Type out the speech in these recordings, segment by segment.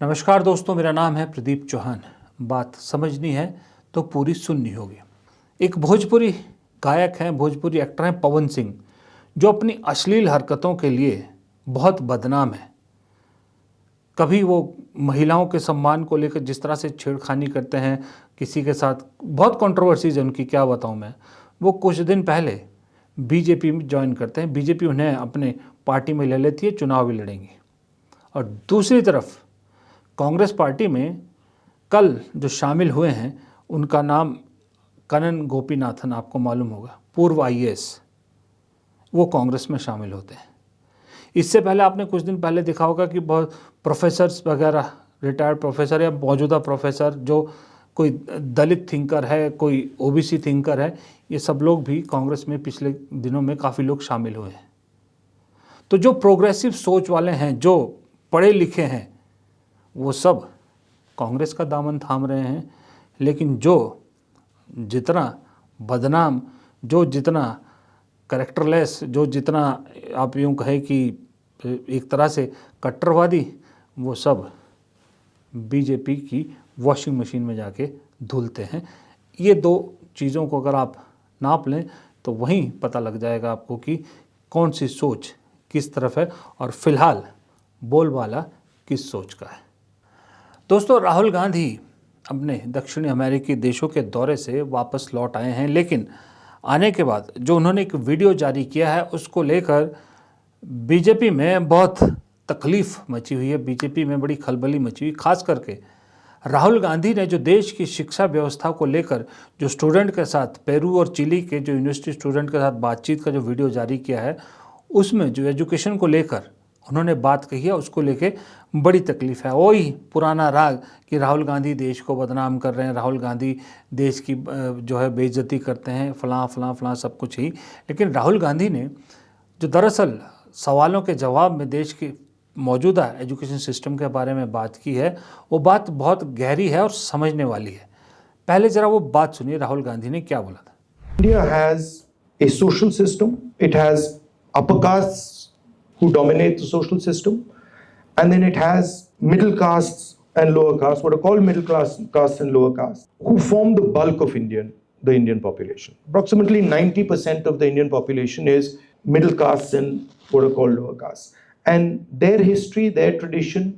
नमस्कार दोस्तों, मेरा नाम है प्रदीप चौहान। बात समझनी है तो पूरी सुननी होगी। एक भोजपुरी गायक हैं, भोजपुरी एक्टर हैं पवन सिंह, जो अपनी अश्लील हरकतों के लिए बहुत बदनाम है। कभी वो महिलाओं के सम्मान को लेकर जिस तरह से छेड़खानी करते हैं, किसी के साथ बहुत कंट्रोवर्सीज है उनकी, क्या बताऊं मैं। वो कुछ दिन पहले बीजेपी में ज्वाइन करते हैं, बीजेपी उन्हें अपने पार्टी में ले लेती है, चुनाव भी लड़ेंगे। और दूसरी तरफ कांग्रेस पार्टी में कल जो शामिल हुए हैं उनका नाम कनन गोपीनाथन, आपको मालूम होगा, पूर्व आईएएस, वो कांग्रेस में शामिल होते हैं। इससे पहले आपने कुछ दिन पहले देखा होगा कि बहुत प्रोफेसर्स वगैरह, रिटायर्ड प्रोफेसर या मौजूदा प्रोफेसर, जो कोई दलित थिंकर है, कोई ओबीसी थिंकर है, ये सब लोग भी कांग्रेस में पिछले दिनों में काफ़ी लोग शामिल हुए हैं। तो जो प्रोग्रेसिव सोच वाले हैं, जो पढ़े लिखे हैं, वो सब कांग्रेस का दामन थाम रहे हैं। लेकिन जो जितना बदनाम, जो जितना कैरेक्टरलेस, जो जितना आप यूँ कहें कि एक तरह से कट्टरवादी, वो सब बीजेपी की वॉशिंग मशीन में जाके धुलते हैं। ये दो चीज़ों को अगर आप नाप लें तो वहीं पता लग जाएगा आपको कि कौन सी सोच किस तरफ है और फिलहाल बोलबाला किस सोच का है। दोस्तों, राहुल गांधी अपने दक्षिणी अमेरिकी देशों के दौरे से वापस लौट आए हैं, लेकिन आने के बाद जो उन्होंने एक वीडियो जारी किया है उसको लेकर बीजेपी में बहुत तकलीफ़ मची हुई है, बीजेपी में बड़ी खलबली मची हुई। खास करके राहुल गांधी ने जो देश की शिक्षा व्यवस्था को लेकर जो स्टूडेंट के साथ, पेरू और चिली के जो यूनिवर्सिटी स्टूडेंट के साथ बातचीत का जो वीडियो जारी किया है, उसमें जो एजुकेशन को लेकर उन्होंने बात कही है, उसको लेके बड़ी तकलीफ़ है। वही पुराना राग कि राहुल गांधी देश को बदनाम कर रहे हैं, राहुल गांधी देश की जो है बेइज्जती करते हैं, फलां फलां फलां सब कुछ ही। लेकिन राहुल गांधी ने जो दरअसल सवालों के जवाब में देश के मौजूदा एजुकेशन सिस्टम के बारे में बात की है, वो बात बहुत गहरी है और समझने वाली है। पहले ज़रा वो बात सुनिए, राहुल गांधी ने क्या बोला था। India has a social system. It has upper castes who dominate the social system, and then it has middle castes and lower castes, what are called middle class castes and lower castes, who form the bulk of the Indian population. Approximately 90% of the Indian population is middle castes and what are called lower castes. And their history, their tradition,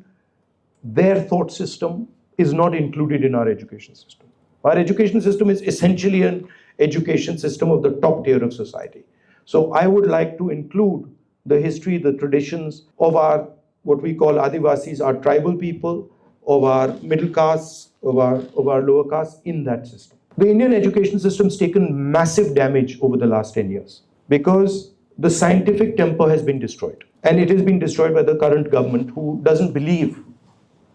their thought system is not included in our education system. Our education system is essentially an education system of the top tier of society. So I would like to include the history, the traditions of our, what we call Adivasis, our tribal people, of our middle castes, of our lower castes in that system. The Indian education system has taken massive damage over the last 10 years because the scientific temper has been destroyed. And it has been destroyed by the current government, who doesn't believe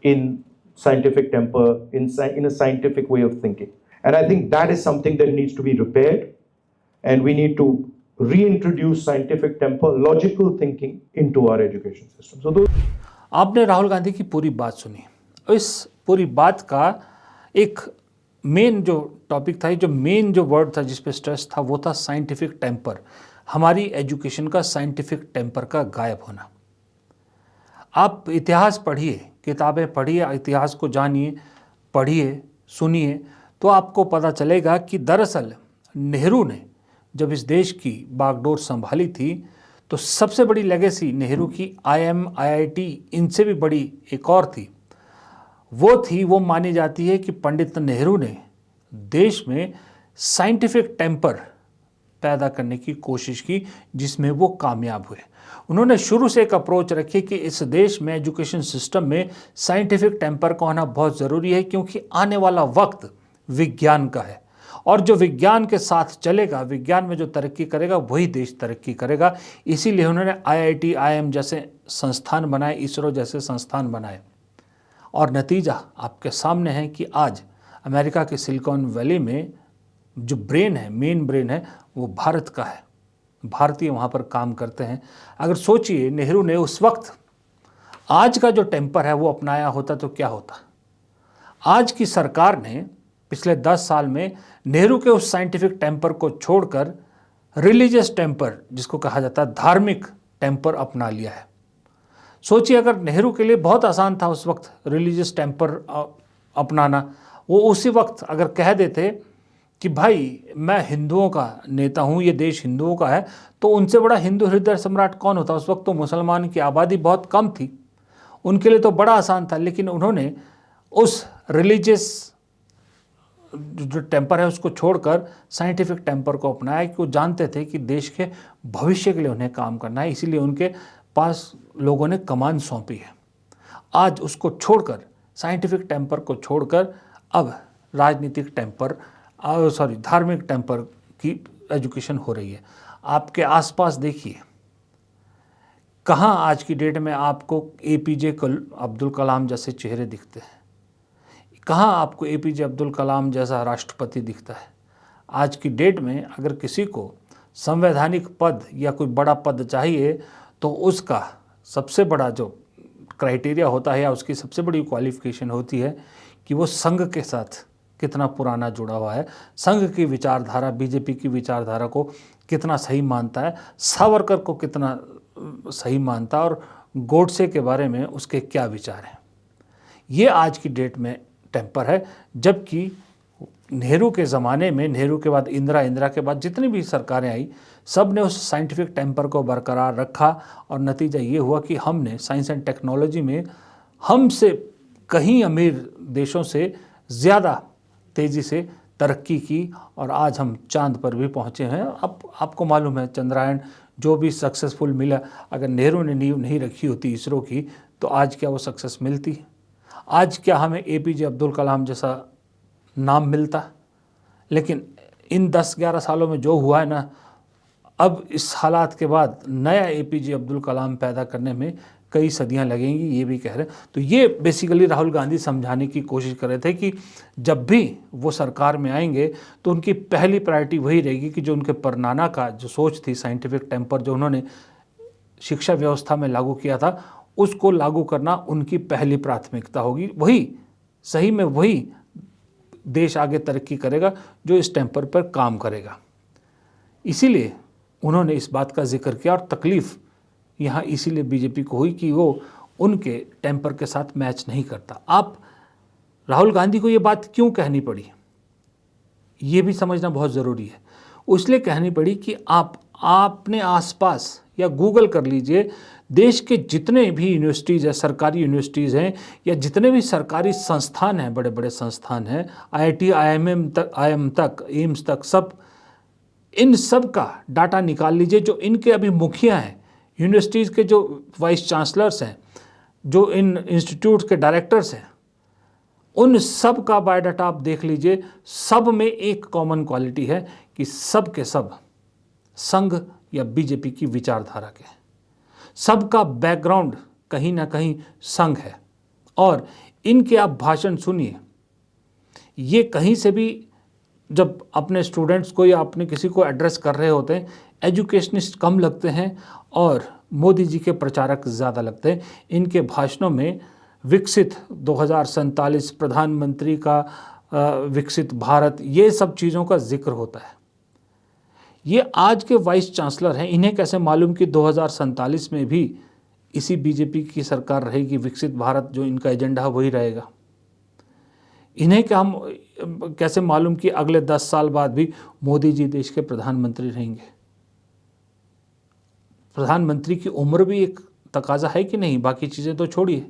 in scientific temper, in a scientific way of thinking. And I think that is something that needs to be repaired, and we need to reintroduce scientific temper, logical thinking into our education system. So those... आपने राहुल गांधी की पूरी बात सुनी। इस पूरी बात का एक मेन जो टॉपिक था, जो मेन जो वर्ड था जिस पे स्ट्रेस था, वो था साइंटिफिक टेम्पर। हमारी एजुकेशन का साइंटिफिक टेम्पर का गायब होना। आप इतिहास पढ़िए, किताबें पढ़िए, इतिहास को जानिए, पढ़िए, सुनिए, तो आपको पता चलेगा कि दरअसल नेहरू ने जब इस देश की बागडोर संभाली थी तो सबसे बड़ी लेगेसी नेहरू की IIT, इनसे भी बड़ी एक और थी। वो मानी जाती है कि पंडित नेहरू ने देश में साइंटिफिक टेम्पर पैदा करने की कोशिश की, जिसमें वो कामयाब हुए। उन्होंने शुरू से एक अप्रोच रखी कि इस देश में एजुकेशन सिस्टम में साइंटिफिक टेम्पर का होना बहुत ज़रूरी है, क्योंकि आने वाला वक्त विज्ञान का है और जो विज्ञान के साथ चलेगा, विज्ञान में जो तरक्की करेगा वही देश तरक्की करेगा। इसीलिए उन्होंने IIT, IIM जैसे संस्थान बनाए, इसरो जैसे संस्थान बनाए, और नतीजा आपके सामने है कि आज अमेरिका के सिलिकॉन वैली में जो ब्रेन है, मेन ब्रेन है, वो भारत का है। भारतीय वहाँ पर काम करते हैं। अगर सोचिए नेहरू ने उस वक्त आज का जो टेम्पर है वो अपनाया होता तो क्या होता। आज की सरकार ने पिछले 10 साल में नेहरू के उस साइंटिफिक टेम्पर को छोड़कर रिलीजियस टेम्पर, जिसको कहा जाता है धार्मिक टेम्पर, अपना लिया है। सोचिए, अगर नेहरू के लिए बहुत आसान था उस वक्त रिलीजियस टेम्पर अपनाना, वो उसी वक्त अगर कह देते कि भाई मैं हिंदुओं का नेता हूँ, ये देश हिंदुओं का है, तो उनसे बड़ा हिंदू हृदय सम्राट कौन होता। उस वक्त तो मुसलमान की आबादी बहुत कम थी, उनके लिए तो बड़ा आसान था। लेकिन उन्होंने उस रिलीजियस जो टेम्पर है उसको छोड़कर साइंटिफिक टेम्पर को अपनाया, कि वो जानते थे कि देश के भविष्य के लिए उन्हें काम करना है, इसीलिए उनके पास लोगों ने कमान सौंपी है। आज उसको छोड़कर, साइंटिफिक टेम्पर को छोड़कर, अब राजनीतिक टेम्पर, धार्मिक टेम्पर की एजुकेशन हो रही है। आपके आसपास देखिए, कहाँ आज की डेट में आपको APJ अब्दुल कलाम जैसे चेहरे दिखते हैं, कहाँ आपको APJ अब्दुल कलाम जैसा राष्ट्रपति दिखता है। आज की डेट में अगर किसी को संवैधानिक पद या कोई बड़ा पद चाहिए तो उसका सबसे बड़ा जो क्राइटेरिया होता है या उसकी सबसे बड़ी क्वालिफिकेशन होती है कि वो संघ के साथ कितना पुराना जुड़ा हुआ है, संघ की विचारधारा, BJP की विचारधारा को कितना सही मानता है, सावरकर को कितना सही मानता है और गोडसे के बारे में उसके क्या विचार हैं। ये आज की डेट में टेम्पर है। जबकि नेहरू के ज़माने में, नेहरू के बाद इंदिरा के बाद जितनी भी सरकारें आई, सब ने उस साइंटिफिक टेम्पर को बरकरार रखा और नतीजा ये हुआ कि हमने साइंस एंड टेक्नोलॉजी में हमसे कहीं अमीर देशों से ज़्यादा तेज़ी से तरक्की की और आज हम चांद पर भी पहुँचे हैं। अब आपको मालूम है, चंद्रयान जो भी सक्सेसफुल मिला, अगर नेहरू ने नींव नहीं रखी होती इसरो की, तो आज क्या वो सक्सेस मिलती? आज क्या हमें APJ अब्दुल कलाम जैसा नाम मिलता? लेकिन इन 10-11 सालों में जो हुआ है ना, अब इस हालात के बाद नया APJ अब्दुल कलाम पैदा करने में कई सदियां लगेंगी, ये भी कह रहे हैं। तो ये बेसिकली राहुल गांधी समझाने की कोशिश कर रहे थे कि जब भी वो सरकार में आएंगे तो उनकी पहली प्रायोरिटी वही रहेगी कि जो उनके परनाना का जो सोच थी, साइंटिफिक टेम्पर जो उन्होंने शिक्षा व्यवस्था में लागू किया था, उसको लागू करना उनकी पहली प्राथमिकता होगी। वही सही में वही देश आगे तरक्की करेगा जो इस टेम्पर पर काम करेगा। इसीलिए उन्होंने इस बात का जिक्र किया और तकलीफ़ यहाँ इसीलिए BJP को हुई कि वो उनके टेम्पर के साथ मैच नहीं करता। आप राहुल गांधी को ये बात क्यों कहनी पड़ी, ये भी समझना बहुत ज़रूरी है। इसलिए कहनी पड़ी कि आपने आसपास या गूगल कर लीजिए, देश के जितने भी यूनिवर्सिटीज़ हैं, सरकारी यूनिवर्सिटीज़ हैं, या जितने भी सरकारी संस्थान हैं, बड़े बड़े संस्थान हैं, IIT, IIM तक, एम्स तक, सब, इन सब का डाटा निकाल लीजिए। जो इनके अभी मुखिया हैं, यूनिवर्सिटीज़ के जो वाइस चांसलर्स हैं, जो इन इंस्टीट्यूट के डायरेक्टर्स हैं, उन सब का बायोडाटा आप देख लीजिए। सब में एक कॉमन क्वालिटी है कि सब के सब संघ या BJP की विचारधारा के हैं। सबका बैकग्राउंड कहीं ना कहीं संघ है। और इनके आप भाषण सुनिए, ये कहीं से भी जब अपने स्टूडेंट्स को या अपने किसी को एड्रेस कर रहे होते हैं, एजुकेशनिस्ट कम लगते हैं और मोदी जी के प्रचारक ज़्यादा लगते हैं। इनके भाषणों में विकसित 2047, प्रधानमंत्री का विकसित भारत, ये सब चीज़ों का जिक्र होता है। ये आज के वाइस चांसलर हैं, इन्हें कैसे मालूम कि 2047 में भी इसी BJP की सरकार रहेगी, विकसित भारत जो इनका एजेंडा है वही रहेगा। इन्हें क्या हम कैसे मालूम कि अगले 10 साल बाद भी मोदी जी देश के प्रधानमंत्री रहेंगे? प्रधानमंत्री की उम्र भी एक तकाजा है कि नहीं, बाकी चीज़ें तो छोड़िए।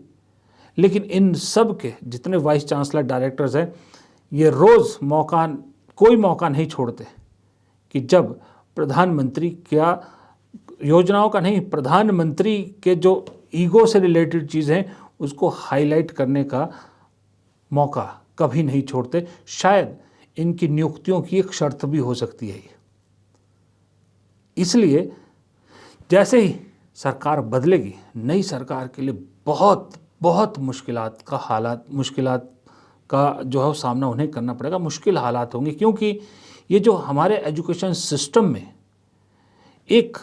लेकिन इन सब के जितने वाइस चांसलर डायरेक्टर्स हैं, ये रोज़ कोई मौका नहीं छोड़ते कि जब प्रधानमंत्री क्या योजनाओं का नहीं, प्रधानमंत्री के जो ईगो से रिलेटेड चीज़ हैं उसको हाईलाइट करने का मौका कभी नहीं छोड़ते। शायद इनकी नियुक्तियों की एक शर्त भी हो सकती है ये। इसलिए जैसे ही सरकार बदलेगी, नई सरकार के लिए बहुत बहुत मुश्किलात का जो है सामना उन्हें करना पड़ेगा। मुश्किल हालात होंगे, क्योंकि ये जो हमारे एजुकेशन सिस्टम में एक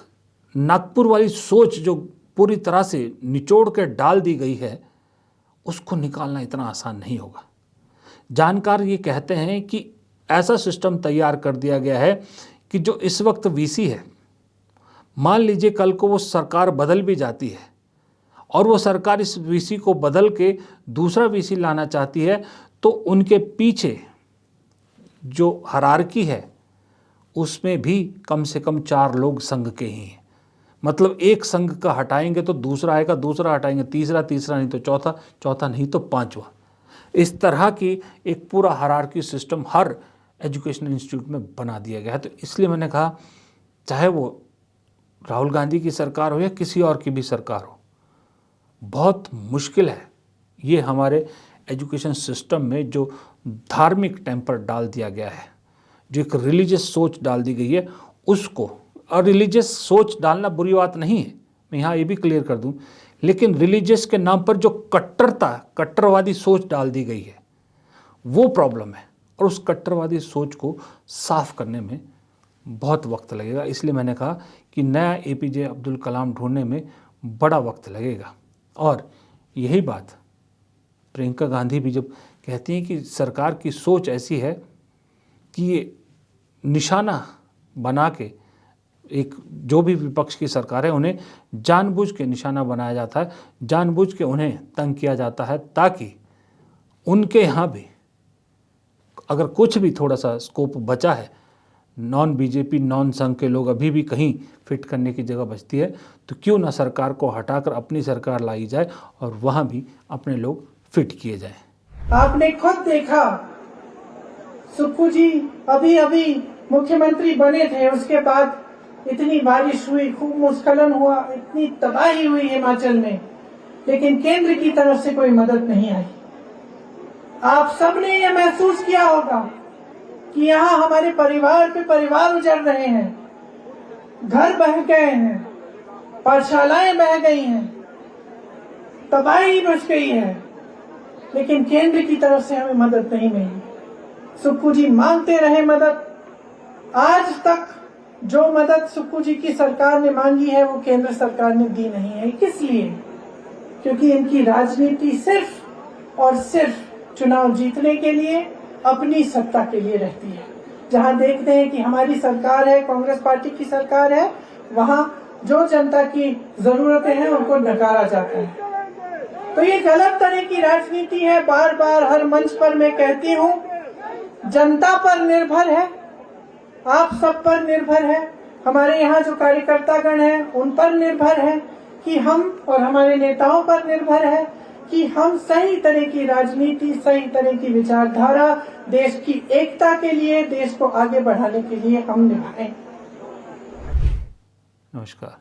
नागपुर वाली सोच जो पूरी तरह से निचोड़ के डाल दी गई है, उसको निकालना इतना आसान नहीं होगा। जानकार ये कहते हैं कि ऐसा सिस्टम तैयार कर दिया गया है कि जो इस वक्त VC है, मान लीजिए कल को वो सरकार बदल भी जाती है और वो सरकार इस वीसी को बदल के दूसरा वीसी लाना चाहती है, तो उनके पीछे जो हायरार्की है उसमें भी कम से कम 4 लोग संघ के ही हैं। मतलब एक संघ का हटाएंगे तो दूसरा आएगा, दूसरा हटाएंगे तीसरा, तीसरा नहीं तो चौथा, चौथा नहीं तो पांचवा। इस तरह की एक पूरा हायरार्की सिस्टम हर एजुकेशनल इंस्टीट्यूट में बना दिया गया है। तो इसलिए मैंने कहा चाहे वो राहुल गांधी की सरकार हो या किसी और की भी सरकार हो, बहुत मुश्किल है ये हमारे एजुकेशन सिस्टम में जो धार्मिक टेम्पर डाल दिया गया है, जो एक रिलीजियस सोच डाल दी गई है उसको। और रिलीजियस सोच डालना बुरी बात नहीं है, मैं यहाँ ये भी क्लियर कर दूँ, लेकिन रिलीजियस के नाम पर जो कट्टरवादी सोच डाल दी गई है वो प्रॉब्लम है, और उस कट्टरवादी सोच को साफ करने में बहुत वक्त लगेगा। इसलिए मैंने कहा कि नया एपीजे अब्दुल कलाम ढूंढने में बड़ा वक्त लगेगा। और यही बात प्रियंका गांधी भी जब कहती हैं कि सरकार की सोच ऐसी है कि ये निशाना बना के एक जो भी विपक्ष की सरकार है उन्हें जानबूझ के निशाना बनाया जाता है, जानबूझ के उन्हें तंग किया जाता है, ताकि उनके यहाँ भी अगर कुछ भी थोड़ा सा स्कोप बचा है, नॉन बीजेपी नॉन संघ के लोग अभी भी कहीं फिट करने की जगह बचती है, तो क्यों ना सरकार को हटाकर अपनी सरकार लाई जाए और वहाँ भी अपने लोग फिट किए जाएं। आपने खुद देखा, सुक्खू जी अभी अभी मुख्यमंत्री बने थे, उसके बाद इतनी बारिश हुई, खूब भूस्खलन हुआ, इतनी तबाही हुई हिमाचल में, लेकिन केंद्र की तरफ से कोई मदद नहीं आई। आप सबने ये महसूस किया होगा कि यहाँ हमारे परिवार पे परिवार उजड़ रहे हैं, घर बह गए हैं, पाठशालाएं बह गई हैं, तबाही मच गई है, लेकिन केंद्र की तरफ से हमें मदद नहीं मिली। सुक्खू जी मांगते रहे मदद, आज तक जो मदद सुक्खू जी की सरकार ने मांगी है वो केंद्र सरकार ने दी नहीं है। किस लिए? क्योंकि इनकी राजनीति सिर्फ और सिर्फ चुनाव जीतने के लिए, अपनी सत्ता के लिए रहती है। जहां देखते हैं कि हमारी सरकार है, कांग्रेस पार्टी की सरकार है, वहां जो जनता की जरूरतें हैं उनको नकारा जाता है। तो ये गलत तरह की राजनीति है। बार बार हर मंच पर मैं कहती हूँ, जनता पर निर्भर है, आप सब पर निर्भर है, हमारे यहाँ जो कार्यकर्तागण हैं उन पर निर्भर है कि हम, और हमारे नेताओं पर निर्भर है कि हम सही तरह की राजनीति, सही तरह की विचारधारा देश की एकता के लिए, देश को आगे बढ़ाने के लिए हम निभाएं। नमस्कार।